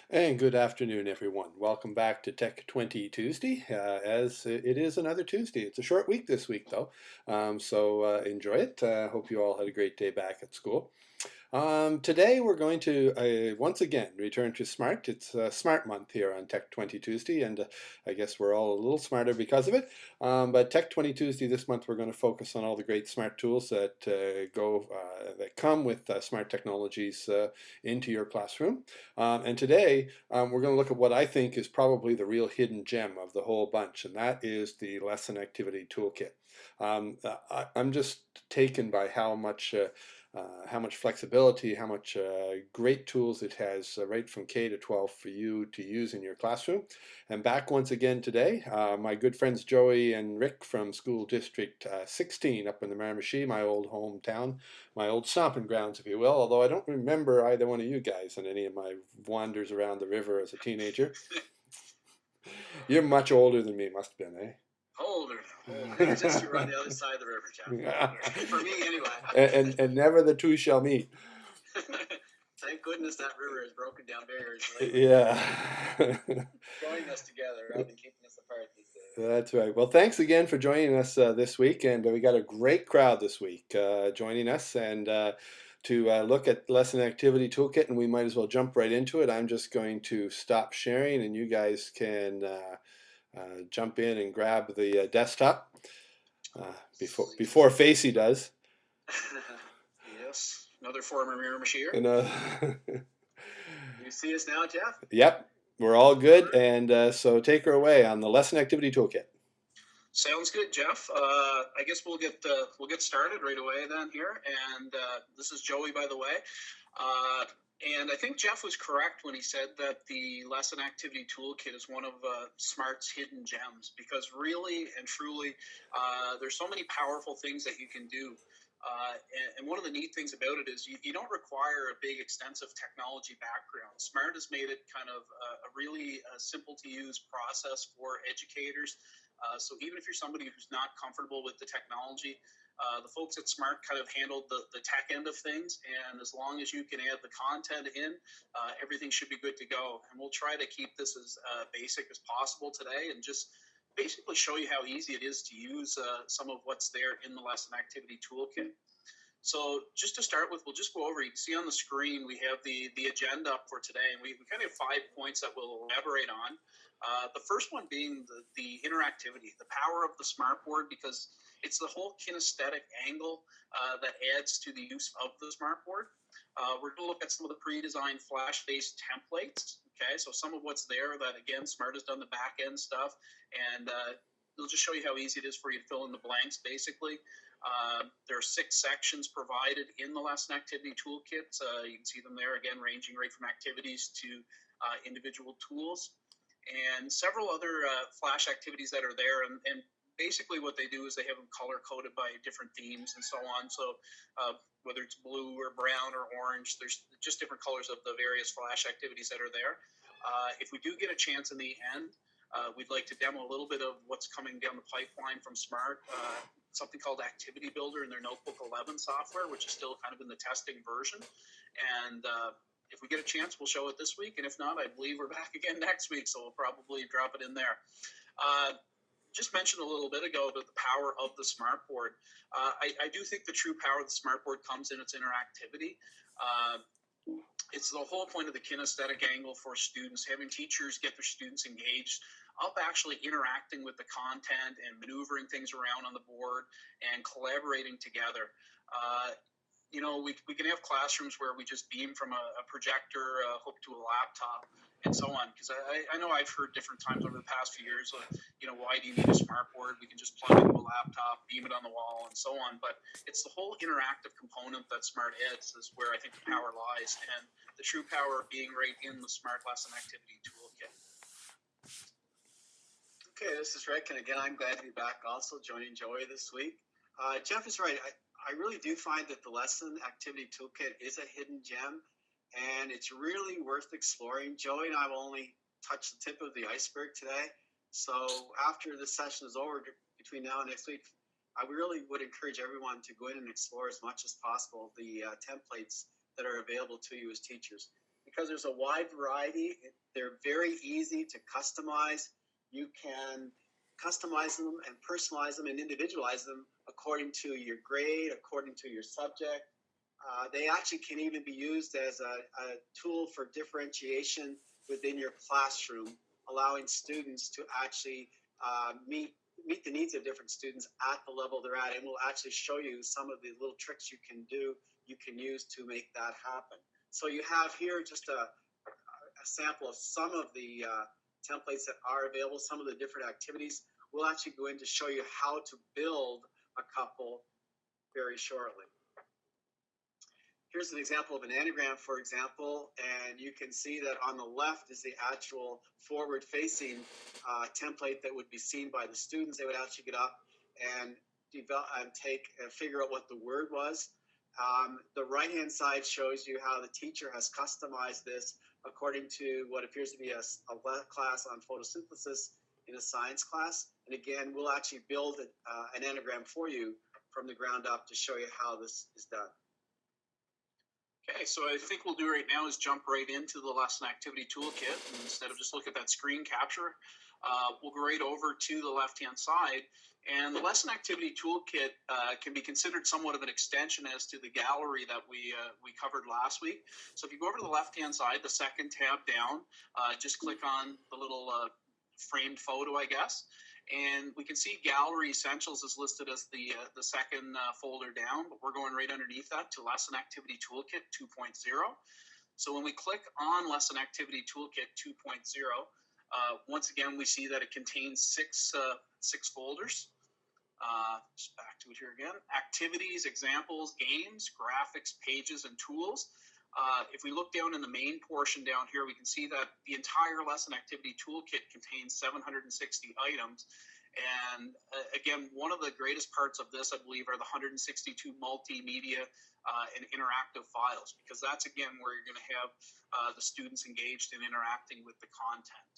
And good afternoon, everyone. Welcome back to Tech20 Tuesday. As it is another Tuesday. It's a short week this week, though, so enjoy it. Hope you all had a great day back at school. Today we're going to once again return to Smart. It's Smart Month here on Tech20 Tuesday, and I guess we're all a little smarter because of it. But Tech20 Tuesday this month we're going to focus on all the great smart tools that that come with smart technologies into your classroom. And today we're going to look at what I think is probably the real hidden gem of the whole bunch, and that is the lesson activity toolkit. I'm just taken by how much flexibility, how much great tools it has right from K to 12 for you to use in your classroom. And back once again today, my good friends Joey and Rick from School District 16 up in the Miramichi, my old hometown, my old stomping grounds, if you will, although I don't remember either one of you guys in any of my wanders around the river as a teenager. You're much older than me, must have been, eh? Older. Just you're on the other side of the river, Jeff. For me, anyway. And never the two shall meet. Thank goodness that river has broken down barriers lately. Yeah. Joining us together rather than keeping us apart these days. That's right. Well, thanks again for joining us this week, and we got a great crowd this week joining us, and to look at lesson activity toolkit, and we might as well jump right into it. I'm just going to stop sharing, and you guys can jump in and grab the desktop before Facey does. Yes, another former Miramichier. You see us now, Jeff? Yep, we're all good, and so take her away on the lesson activity toolkit. Sounds good, Jeff. I guess we'll get started right away then here. And this is Joey, by the way. And I think Jeff was correct when he said that the lesson activity toolkit is one of Smart's hidden gems, because really and truly, there's so many powerful things that you can do. And one of the neat things about it is you don't require a big, extensive technology background. Smart has made it kind of a really simple to use process for educators. So even if you're somebody who's not comfortable with the technology, the folks at Smart kind of handled the tech end of things. And as long as you can add the content in, everything should be good to go. And we'll try to keep this as basic as possible today and just basically show you how easy it is to use some of what's there in the lesson activity toolkit. So just to start with, we'll just go over, you can see on the screen, we have the agenda up for today, and we kind of have 5 points that we'll elaborate on. The first one being the interactivity, the power of the smartboard, because it's the whole kinesthetic angle that adds to the use of the smartboard. We're going to look at some of the pre-designed flash-based templates. Okay, so some of what's there that, again, Smart has done the back-end stuff, and it'll just show you how easy it is for you to fill in the blanks, basically. There are 6 sections provided in the lesson activity toolkit. You can see them there, again, ranging right from activities to individual tools. And several other flash activities that are there, and basically what they do is they have them color-coded by different themes and so on. So whether it's blue or brown or orange, there's just different colors of the various flash activities that are there. If we do get a chance in the end, we'd like to demo a little bit of what's coming down the pipeline from Smart, something called Activity Builder in their Notebook 11 software, which is still kind of in the testing version. And if we get a chance, we'll show it this week. And if not, I believe we're back again next week, so we'll probably drop it in there. Just mentioned a little bit ago about the power of the smartboard. I do think the true power of the smartboard comes in its interactivity. It's the whole point of the kinesthetic angle for students, having teachers get their students engaged, up actually interacting with the content and maneuvering things around on the board and collaborating together. You know, we can have classrooms where we just beam from a projector hooked to a laptop and so on. Because I know I've heard different times over the past few years, you know, why do you need a smartboard? We can just plug it into a laptop, beam it on the wall, and so on. But it's the whole interactive component that Smart adds is where I think the power lies, and the true power of being right in the Smart Lesson Activity Toolkit. Okay, this is Rick, and again, I'm glad to be back also joining Joey this week. Jeff is right. I really do find that the Lesson Activity Toolkit is a hidden gem, and it's really worth exploring. Joey and I will only touch the tip of the iceberg today. So after this session is over, between now and next week, I really would encourage everyone to go in and explore as much as possible the templates that are available to you as teachers. because there's a wide variety. They're very easy to customize. You can customize them and personalize them and individualize them according to your grade, according to your subject. They actually can even be used as a tool for differentiation within your classroom, allowing students to actually meet the needs of different students at the level they're at. And we'll actually show you some of the little tricks you can do, you can use to make that happen. So you have here just a sample of some of the templates that are available, some of the different activities. We'll actually go in to show you how to build a couple very shortly. Here's an example of an anagram, for example, and you can see that on the left is the actual forward-facing template that would be seen by the students. They would actually get up and develop and figure out what the word was. The right-hand side shows you how the teacher has customized this according to what appears to be a class on photosynthesis in a science class. And again, we'll actually build an anagram for you from the ground up to show you how this is done. Okay, so I think we'll do right now is jump right into the lesson activity toolkit. And instead of just look at that screen capture, we'll go right over to the left-hand side. And the lesson activity toolkit can be considered somewhat of an extension as to the gallery that we covered last week. So if you go over to the left-hand side, the second tab down, just click on the little framed photo, I guess. And we can see Gallery Essentials is listed as the second folder down, but we're going right underneath that to Lesson Activity Toolkit 2.0. So when we click on Lesson Activity Toolkit 2.0, once again, we see that it contains six folders. Just back to it here again. Activities, examples, games, graphics, pages, and tools. If we look down in the main portion down here, we can see that the entire lesson activity toolkit contains 760 items. And again, one of the greatest parts of this, I believe, are the 162 multimedia and interactive files, because that's, again, where you're going to have the students engaged in interacting with the content.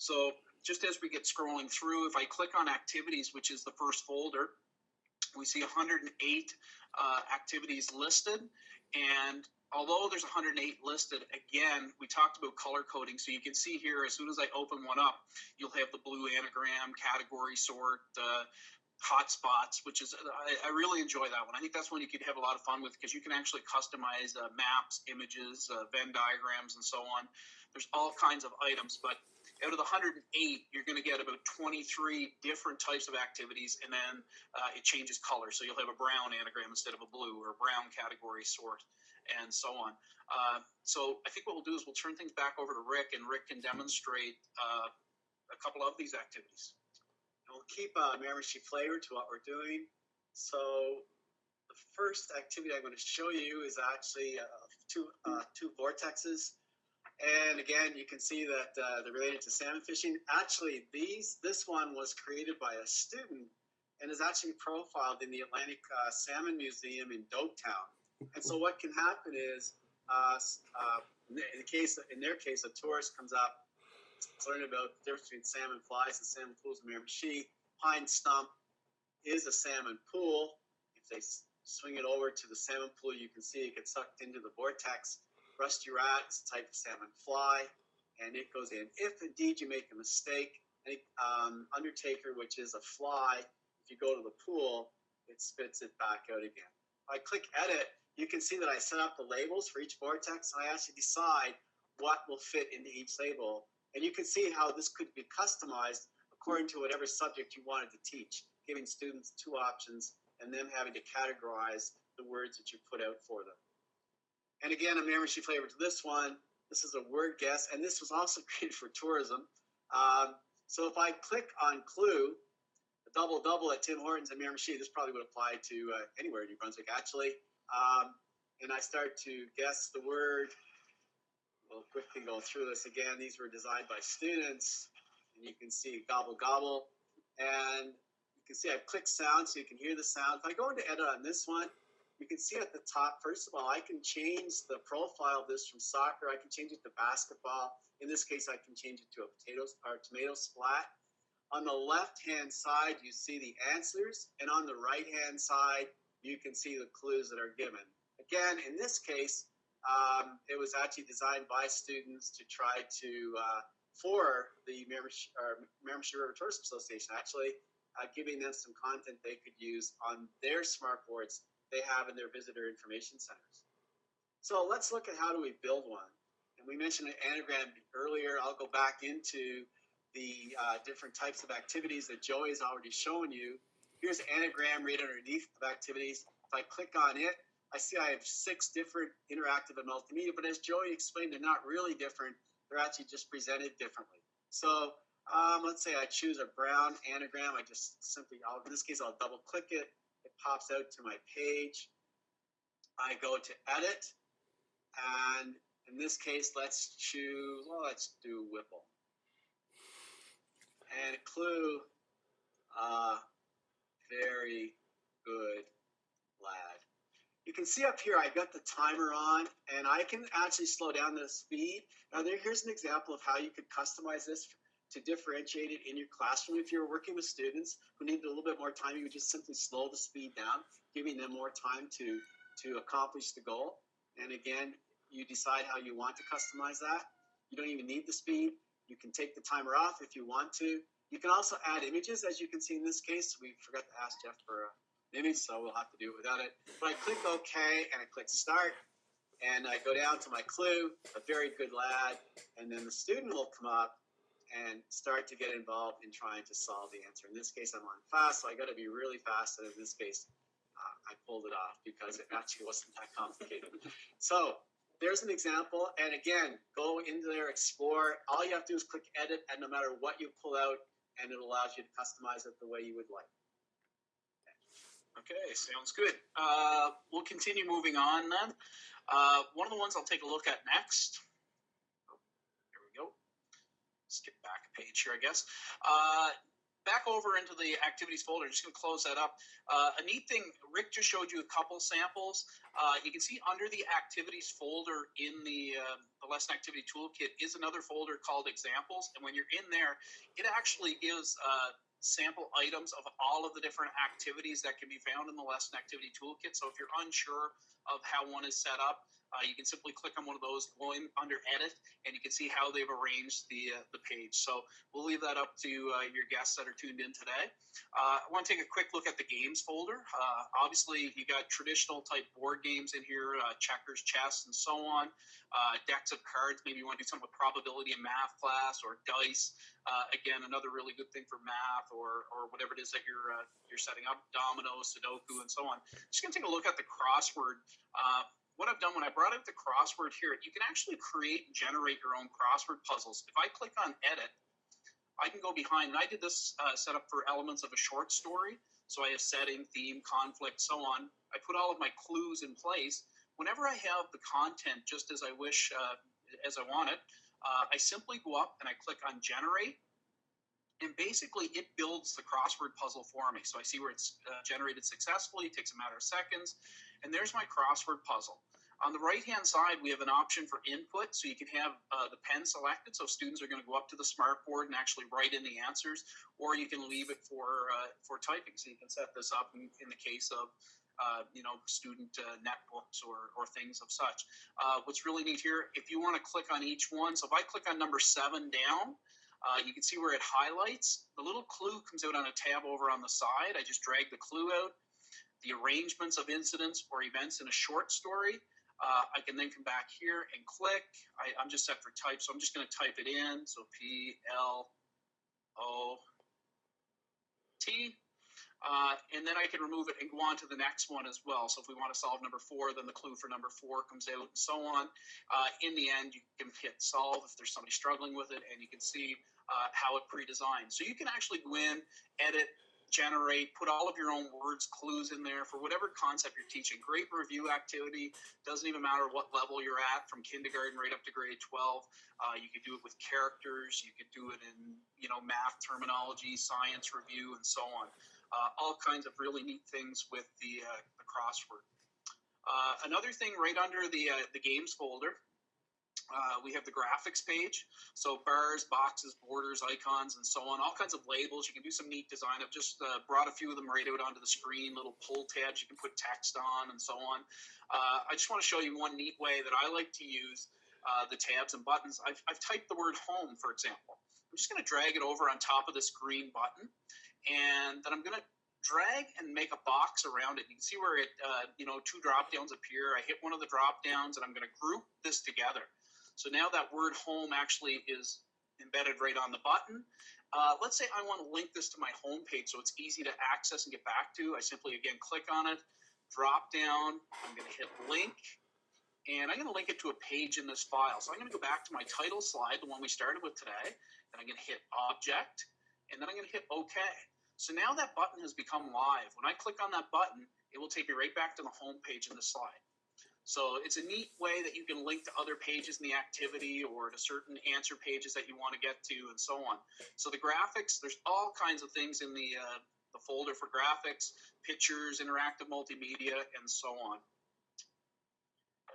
So just as we get scrolling through, if I click on activities, which is the first folder, we see 108 activities listed. And although there's 108 listed, again, we talked about color coding. So you can see here, as soon as I open one up, you'll have the blue anagram, category sort, hotspots, which is, I really enjoy that one. I think that's one you could have a lot of fun with, because you can actually customize maps, images, Venn diagrams, and so on. There's all kinds of items, but out of the 108, you're going to get about 23 different types of activities, and then it changes color. So you'll have a brown anagram instead of a blue, or a brown category sort, and so on. So I think what we'll do is we'll turn things back over to Rick, and Rick can demonstrate a couple of these activities. And we'll keep membership flavor to what we're doing. So the first activity I'm going to show you is actually two vortexes. And again, you can see that they're related to salmon fishing. Actually, this one was created by a student and is actually profiled in the Atlantic Salmon Museum in Dogtown. And so what can happen is, in their case, a tourist comes up to learn about the difference between salmon flies and salmon pools in Miramichi. Pine Stump is a salmon pool. If they swing it over to the salmon pool, you can see it gets sucked into the vortex. Rusty Rat is a type of salmon fly, and it goes in. If indeed you make a mistake, Undertaker, which is a fly, if you go to the pool, it spits it back out again. If I click edit, you can see that I set up the labels for each vortex, and I actually decide what will fit into each label. And you can see how this could be customized according to whatever subject you wanted to teach, giving students two options and them having to categorize the words that you put out for them. And again, a membership flavor to this one. This is a word guess, and this was also created for tourism. So if I click on Clue, the double at Tim Hortons and Miramichi, this probably would apply to anywhere in New Brunswick, actually. And I start to guess the word. We'll quickly go through this again. These were designed by students, and you can see gobble gobble. And you can see I've clicked sound, so you can hear the sound. If I go into edit on this one, you can see at the top, first of all, I can change the profile of this from soccer. I can change it to basketball. In this case, I can change it to a tomato splat. On the left-hand side, you see the answers, and on the right-hand side, you can see the clues that are given. Again, in this case, It was actually designed by students to try to, for the Miramichi River Tourism Association, actually giving them some content they could use on their smart boards they have in their visitor information centers. So let's look at how do we build one. And we mentioned an anagram earlier. I'll go back into the different types of activities that Joey has already shown you. Here's an anagram right underneath of activities. If I click on it, I see I have 6 different interactive and multimedia, but as Joey explained, they're not really different. They're actually just presented differently. So let's say I choose a brown anagram. I just simply, in this case, I'll double click it. It pops out to my page. I go to edit. And in this case, let's choose, well, let's do Whipple. And clue, very good lad. You can see up here, I've got the timer on, and I can actually slow down the speed. Now, here's an example of how you could customize this to differentiate it in your classroom. If you're working with students who need a little bit more time, you would just simply slow the speed down, giving them more time to accomplish the goal. And again, you decide how you want to customize that. You don't even need the speed. You can take the timer off if you want to. You can also add images, as you can see in this case. We forgot to ask Jeff for an image, so we'll have to do it without it. But I click OK, and I click Start, and I go down to my clue, a very good lad, and then the student will come up and start to get involved in trying to solve the answer. In this case, I'm on fast, so I got to be really fast, and in this case, I pulled it off because it actually wasn't that complicated. So there's an example, and again, go into there, explore. All you have to do is click edit, and no matter what you pull out, and it allows you to customize it the way you would like. Okay, sounds good. We'll continue moving on then. One of the ones I'll take a look at next. Oh, here we go. Skip back a page here, I guess. Back over into the activities folder. I'm just going to close that up. A neat thing, Rick just showed you a couple samples. You can see under the activities folder in the lesson activity toolkit is another folder called examples. And when you're in there, it actually gives sample items of all of the different activities that can be found in the lesson activity toolkit. So if you're unsure of how one is set up, you can simply click on one of those, go in under edit, and you can see how they've arranged the page. So we'll leave that up to your guests that are tuned in today. I want to take a quick look at the games folder. Obviously, you got traditional type board games in here, checkers, chess, and so on. Decks of cards, maybe you want to do something with probability in math class, or dice. Again, another really good thing for math or whatever it is that you're setting up, dominoes, Sudoku, and so on. Just going to take a look at the crossword. What I've done when I brought up the crossword here, you can actually create and generate your own crossword puzzles. If I click on edit, I can go behind, and I did this setup for elements of a short story. So I have setting, theme, conflict, so on. I put all of my clues in place. Whenever I have the content just as I wish, as I want it, I simply go up and I click on generate. And basically, it builds the crossword puzzle for me. So I see where it's generated successfully. It takes a matter of seconds. And there's my crossword puzzle. On the right-hand side, we have an option for input. So you can have the pen selected. So students are going to go up to the smart board and actually write in the answers. Or you can leave it for typing. So you can set this up in the case of student netbooks or things of such. What's really neat here, if you want to click on each one. So if I click on number 7 down, you can see where it highlights. The little clue comes out on a tab over on the side. I just drag the clue out. The arrangements of incidents or events in a short story. I can then come back here and click. I'm just set for type, so I'm just going to type it in. So P-L-O-T. And then I can remove it and go on to the next one as well. So if we want to solve number 4, then the clue for number 4 comes out and so on. In the end, you can hit solve if there's somebody struggling with it, and you can see how it pre-designed. So you can actually go in, edit, generate, put all of your own words, clues in there for whatever concept you're teaching. Great review activity. Doesn't even matter what level you're at, from kindergarten right up to grade 12. You could do it with characters. You could do it in math terminology, science review, and so on. All kinds of really neat things with the crossword. Another thing right under the games folder, We have the graphics page, so bars, boxes, borders, icons, and so on, all kinds of labels. You can do some neat design. I've just brought a few of them right out onto the screen, little pull tabs you can put text on and so on. I just want to show you one neat way that I like to use the tabs and buttons. I've typed the word home, for example. I'm just going to drag it over on top of this green button, and then I'm going to drag and make a box around it. You can see where it, two drop downs appear. I hit one of the drop downs, and I'm going to group this together. So now that word home actually is embedded right on the button. Let's say I want to link this to my home page so it's easy to access and get back to. I simply, again, click on it, drop down. I'm going to hit link, and I'm going to link it to a page in this file. So I'm going to go back to my title slide, the one we started with today, and I'm going to hit object, and then I'm going to hit OK. So now that button has become live. When I click on that button, it will take me right back to the home page in the slide. So it's a neat way that you can link to other pages in the activity or to certain answer pages that you want to get to and so on. So the graphics, there's all kinds of things in the folder for graphics, pictures, interactive multimedia, and so on.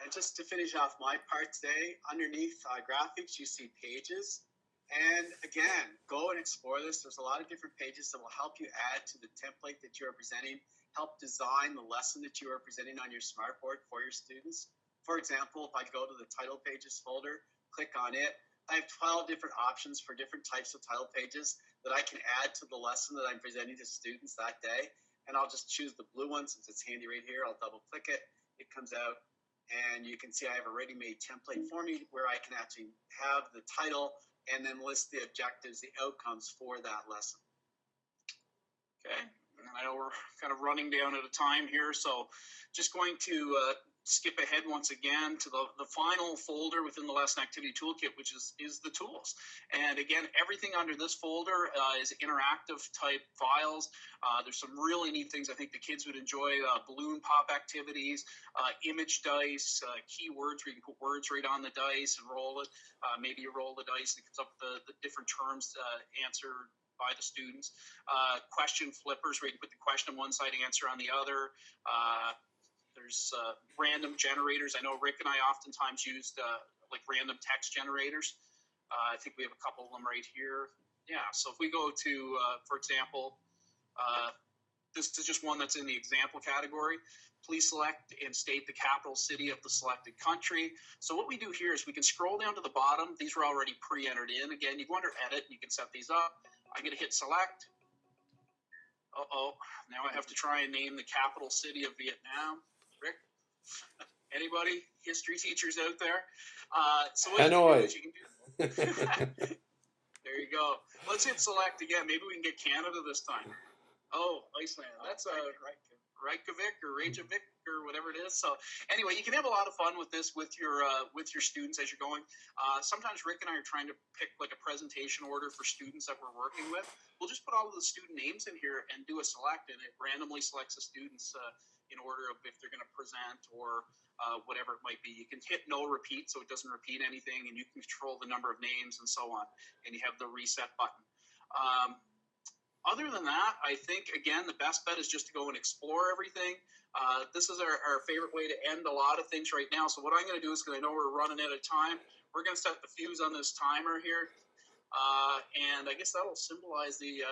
And just to finish off my part today, underneath graphics, you see pages. And again, go and explore this. There's a lot of different pages that will help you add to the template that you are presenting, help design the lesson that you are presenting on your smartboard for your students. For example, if I go to the title pages folder, click on it, I have 12 different options for different types of title pages that I can add to the lesson that I'm presenting to students that day. And I'll just choose the blue one since it's handy right here. I'll double click it, it comes out, and you can see I have a ready-made template for me where I can actually have the title and then list the objectives, the outcomes for that lesson. Okay. I know we're kind of running down at a time here, so just going to skip ahead once again to the final folder within the lesson activity toolkit, which is the tools. And again, everything under this folder is interactive type files. There's some really neat things I think the kids would enjoy, balloon pop activities, image dice, keywords where you can put words right on the dice and roll it. Maybe you roll the dice and it comes up with the different terms answered by the students. Question flippers where you can put the question on one side, answer on the other. There's random generators. I know Rick and I oftentimes used like random text generators. I think we have a couple of them right here. Yeah, so if we go to, for example, this is just one that's in the example category. Please select and state the capital city of the selected country. So what we do here is we can scroll down to the bottom. These were already pre-entered in. Again, you go under edit, you can set these up. I'm going to hit select. Uh-oh, now I have to try and name the capital city of Vietnam. Rick, anybody? History teachers out there? So what Hanoi. you can do. There you go. Let's hit select again. Maybe we can get Canada this time. Oh, Iceland. That's Reykjavik or Reykjavik or whatever it is. So anyway, you can have a lot of fun with this with your students as you're going. Sometimes Rick and I are trying to pick like a presentation order for students that we're working with. We'll just put all of the student names in here and do a select, and it randomly selects the students in order of if they're going to present or whatever it might be. You can hit no repeat so it doesn't repeat anything, and you can control the number of names and so on. And you have the reset button. Other than that, I think, again, the best bet is just to go and explore everything. This is our favorite way to end a lot of things right now. So what I'm going to do is, because I know we're running out of time, we're going to set the fuse on this timer here. And I guess that'll symbolize the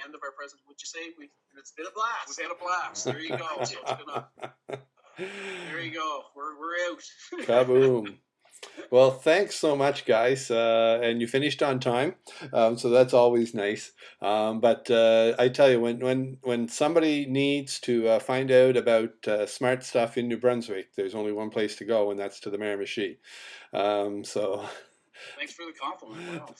end of our presentation. Would you say? It's been a blast. We've had a blast. There you go. So it's been there you go. We're out. Kaboom. Well, thanks so much, guys. And you finished on time, so that's always nice. But I tell you, when somebody needs to find out about smart stuff in New Brunswick, there's only one place to go, and that's to the Miramichi. So. Thanks for the compliment. Wow,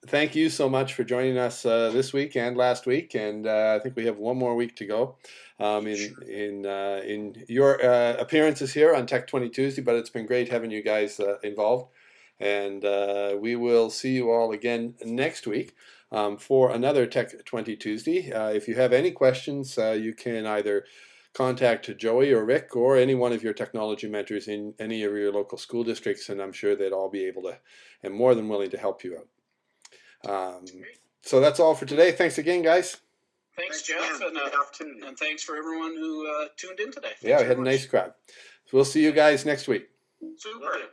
Thank you so much for joining us this week and last week, and I think we have one more week to go in your appearances here on Tech20 Tuesday. But it's been great having you guys involved, and we will see you all again next week for another Tech20 Tuesday. If you have any questions, you can either contact Joey or Rick or any one of your technology mentors in any of your local school districts, and I'm sure they'd all be able to and more than willing to help you out. So that's all for today. Thanks again, guys. Thanks, Jeff, and thanks for everyone who tuned in today. Thanks we had a nice crowd. So we'll see you guys next week. Super.